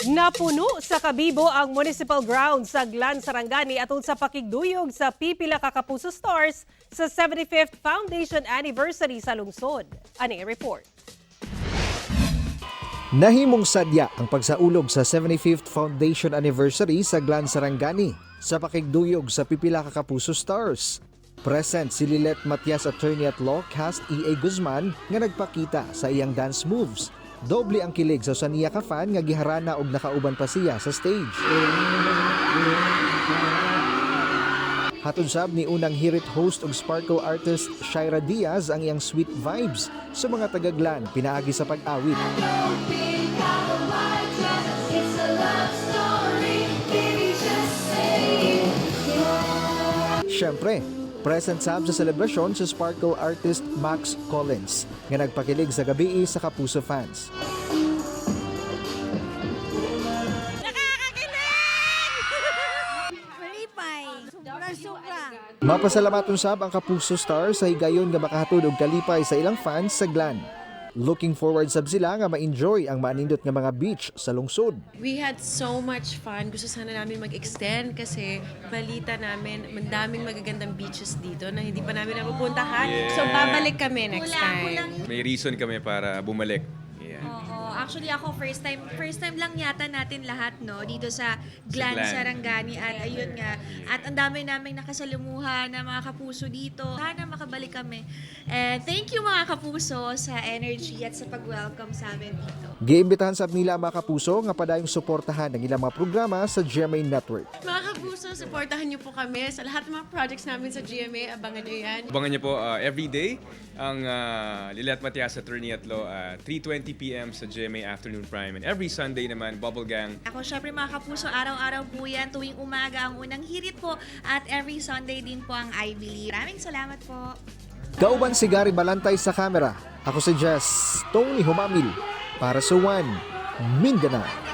Napuno sa Kabibo ang municipal grounds sa Glan, Sarangani atol sa pakigduyog sa Pipila Kapuso Stars sa 75th Foundation Anniversary sa lungsod. Ani report. Nahimong sadya ang pagsaulog sa 75th Foundation Anniversary sa Glan, Sarangani sa pakigduyog sa Pipila Kapuso Stars. Present si Lilet Matias Attorney at Law Cast E.A. Guzman nga nagpakita sa iyang dance moves. Doble ang kilig sa saniya ka fan nga giharana og nakauban pa siya sa stage. Hatod sab ni unang hirit host og sparkle artist Shaira Diaz ang iyang sweet vibes sa mga taga-Glan pinaagi sa pag-awit. Siyempre, present sab sa selebrasyon sa sparkle artist Max Collins nga nagpakilig sa gabi sa Kapuso fans. Mapasalamatun sab ang Kapuso Stars sa higayon nga makahatod og kalipay sa ilang fans sa Glan. Looking forward sab sila nga ma-enjoy ang manindot nga mga beach sa lungsod. We had so much fun. Gusto sana namin mag-extend kasi balita namin madaming magagandang beaches dito na hindi pa namin napupuntahan. Yeah. So babalik kami next time. May reason kami para bumalik. Yeah. Oo, actually ako first time lang yata natin lahat no dito sa Glan, Glan. Sarangani at ayun nga. At ang dami naming nakasalumuhan na mga kapuso dito. Sana makabalik kami. And thank you mga kapuso sa energy at sa pag-welcome sa amin dito. Giimbitahan sab nila ang mga kapuso nga padayong suportahan ang ilang mga programa sa GMA Network. Mga kapuso, supportahan niyo po kami sa lahat ng mga projects namin sa GMA. Abangan niyo yan. Abangan niyo po everyday ang Lilet Matias Attorney at Law 3:20 p.m. sa GMA Afternoon Prime. And every Sunday naman, Bubble Gang. Ako syempre mga kapuso, araw-araw po yan. Tuwing umaga ang unang hirit po at every Sunday din po ang I Believe. Maraming salamat po. Kauban si Gary Balantay sa kamera. Ako si Jess Tony Humamil para sa One Mindanao.